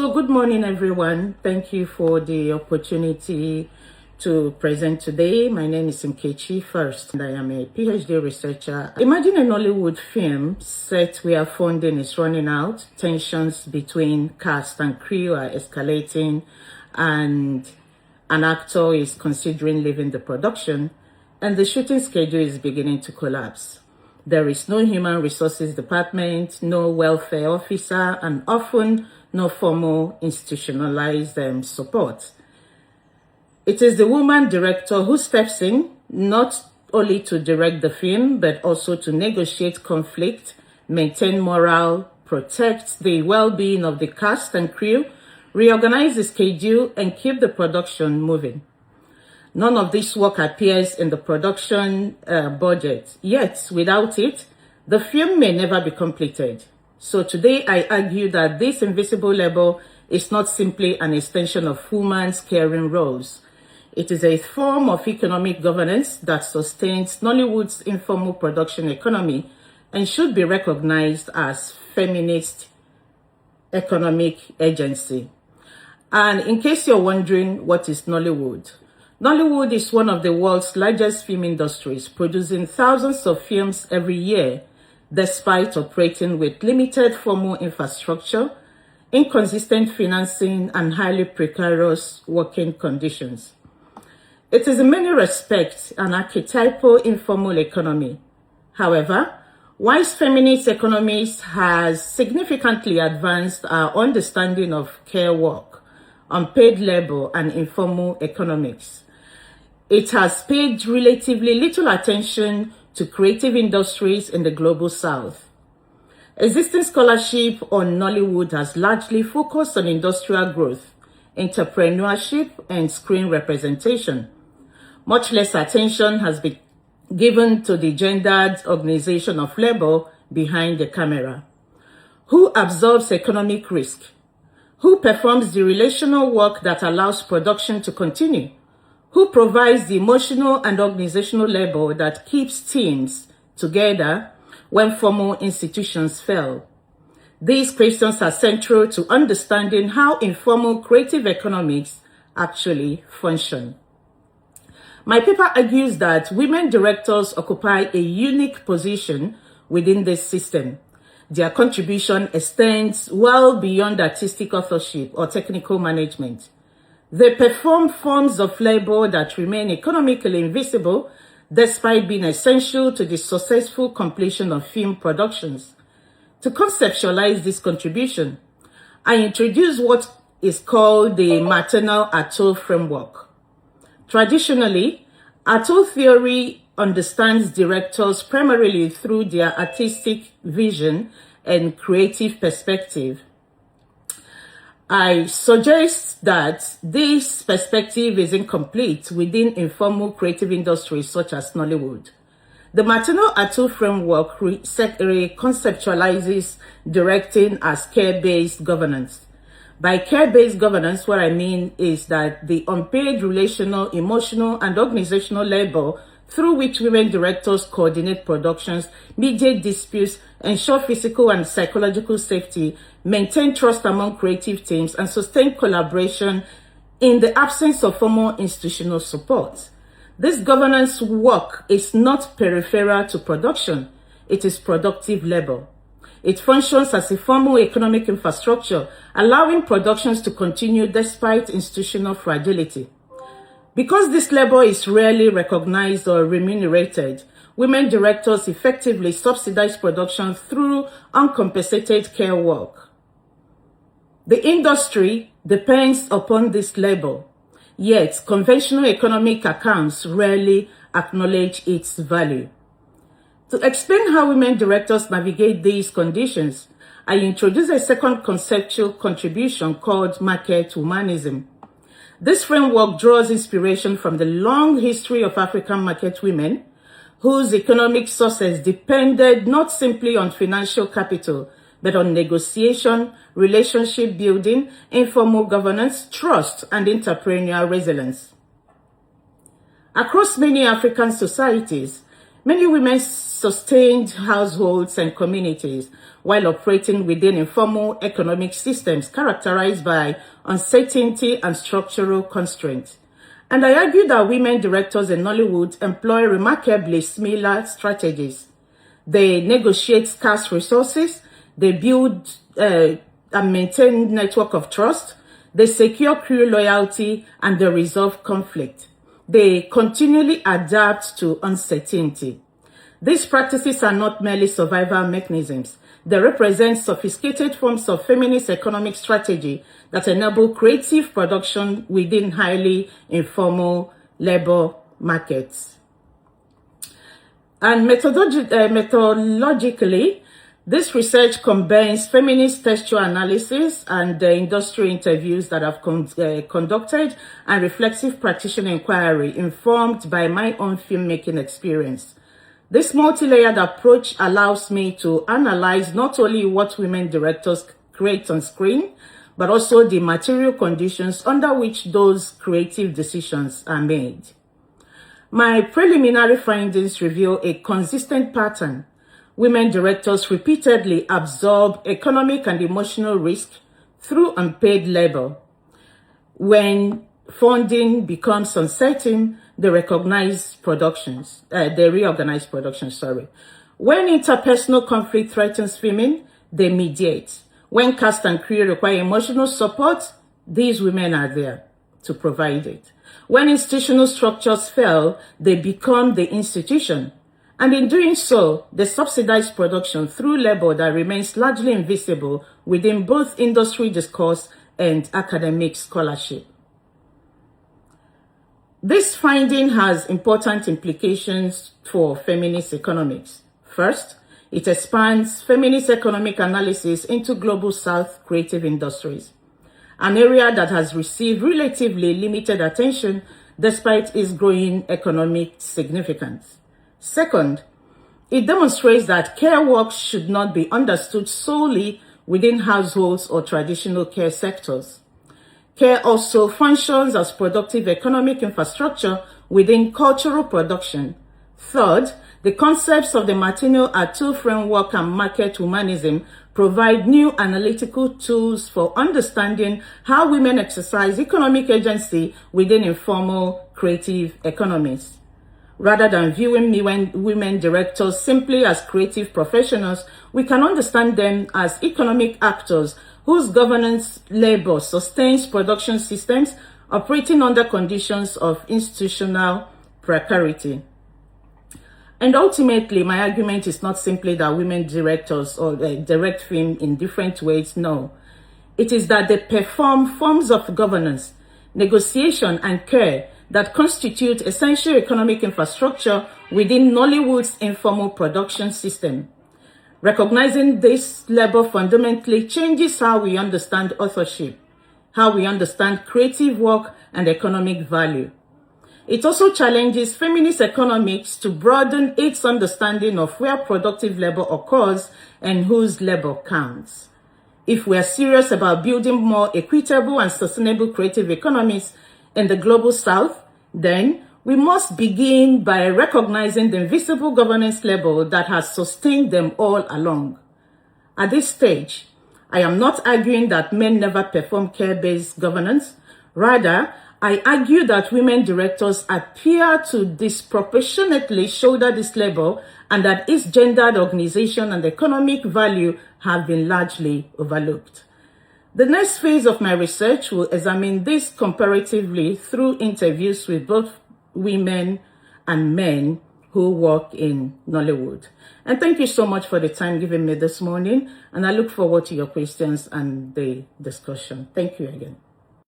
So good morning, everyone. Thank you for the opportunity to present today. My name is Nkechi First, and I am a PhD researcher. Imagine a Nollywood film set where funding is running out, tensions between cast and crew are escalating, and an actor is considering leaving the production, and the shooting schedule is beginning to collapse. There is no human resources department, no welfare officer, and often no formal institutionalized support. It is the woman director who steps in, not only to direct the film, but also to negotiate conflict, maintain morale, protect the well-being of the cast and crew, reorganize the schedule, and keep the production moving. None of this work appears in the production budget, yet without it, the film may never be completed. So today I argue that this invisible labor is not simply an extension of women's caring roles. It is a form of economic governance that sustains Nollywood's informal production economy and should be recognized as feminist economic agency. And in case you're wondering what is Nollywood, Nollywood is one of the world's largest film industries, producing thousands of films every year, despite operating with limited formal infrastructure, inconsistent financing, and highly precarious working conditions. It is in many respects an archetypal informal economy. However, whilst feminist economics has significantly advanced our understanding of care work, unpaid labor, and informal economics, it has paid relatively little attention to creative industries in the global south. Existing scholarship on Nollywood has largely focused on industrial growth, entrepreneurship, and screen representation. Much less attention has been given to the gendered organization of labor behind the camera. Who absorbs economic risk? Who performs the relational work that allows production to continue? Who provides the emotional and organizational labor that keeps teams together when formal institutions fail? These questions are central to understanding how informal creative economics actually function. My paper argues that women directors occupy a unique position within this system. Their contribution extends well beyond artistic authorship or technical management. They perform forms of labor that remain economically invisible despite being essential to the successful completion of film productions. To conceptualize this contribution, I introduce what is called the Maternal Auteur Framework. Traditionally, auteur theory understands directors primarily through their artistic vision and creative perspective. I suggest that this perspective is incomplete within informal creative industries such as Nollywood. The Maternal Auteur Framework conceptualizes directing as care-based governance. By care-based governance, what I mean is that the unpaid relational, emotional, and organizational labor through which women directors coordinate productions, mediate disputes, ensure physical and psychological safety, maintain trust among creative teams, and sustain collaboration in the absence of formal institutional support. This governance work is not peripheral to production. It is productive labor. It functions as a formal economic infrastructure, allowing productions to continue despite institutional fragility. Because this labor is rarely recognized or remunerated, women directors effectively subsidize production through uncompensated care work. The industry depends upon this labor, yet conventional economic accounts rarely acknowledge its value. To explain how women directors navigate these conditions, I introduce a second conceptual contribution called market humanism. This framework draws inspiration from the long history of African market women, whose economic success depended not simply on financial capital, but on negotiation, relationship building, informal governance, trust, and entrepreneurial resilience. Across many African societies, Many women sustained households and communities while operating within informal economic systems characterized by uncertainty and structural constraints. And I argue that women directors in Nollywood employ remarkably similar strategies. They negotiate scarce resources, they build and maintain network of trust, they secure crew loyalty, and they resolve conflict. They continually adapt to uncertainty. These practices are not merely survival mechanisms. They represent sophisticated forms of feminist economic strategy that enable creative production within highly informal labor markets. And methodologically, this research combines feminist textual analysis and industry interviews that I've conducted and reflexive practitioner inquiry informed by my own filmmaking experience. This multi-layered approach allows me to analyze not only what women directors create on screen, but also the material conditions under which those creative decisions are made. My preliminary findings reveal a consistent pattern. Women directors repeatedly absorb economic and emotional risk through unpaid labor. When funding becomes uncertain, they reorganize productions. When interpersonal conflict threatens filming, they mediate. When cast and crew require emotional support, these women are there to provide it. When institutional structures fail, they become the institution. And in doing so, they subsidize production through labor that remains largely invisible within both industry discourse and academic scholarship. This finding has important implications for feminist economics. First, it expands feminist economic analysis into global South creative industries, an area that has received relatively limited attention despite its growing economic significance. Second, it demonstrates that care work should not be understood solely within households or traditional care sectors. Care also functions as productive economic infrastructure within cultural production. Third, the concepts of the Maternal Auteur Framework and market humanism provide new analytical tools for understanding how women exercise economic agency within informal creative economies. Rather than viewing women directors simply as creative professionals, we can understand them as economic actors whose governance labor sustains production systems operating under conditions of institutional precarity. And ultimately, my argument is not simply that women directors or direct film in different ways. No, it is that they perform forms of governance, negotiation, and care that constitute essential economic infrastructure within Nollywood's informal production system. Recognizing this labor fundamentally changes how we understand authorship, how we understand creative work and economic value. It also challenges feminist economics to broaden its understanding of where productive labor occurs and whose labor counts. If we are serious about building more equitable and sustainable creative economies in the global South, then we must begin by recognizing the invisible governance labor that has sustained them all along. At this stage, I am not arguing that men never perform care-based governance. Rather, I argue that women directors appear to disproportionately shoulder this labor and that its gendered organization and economic value have been largely overlooked. The next phase of my research will examine this comparatively through interviews with both women and men who work in Nollywood. And thank you so much for the time given me this morning, and I look forward to your questions and the discussion. Thank you again.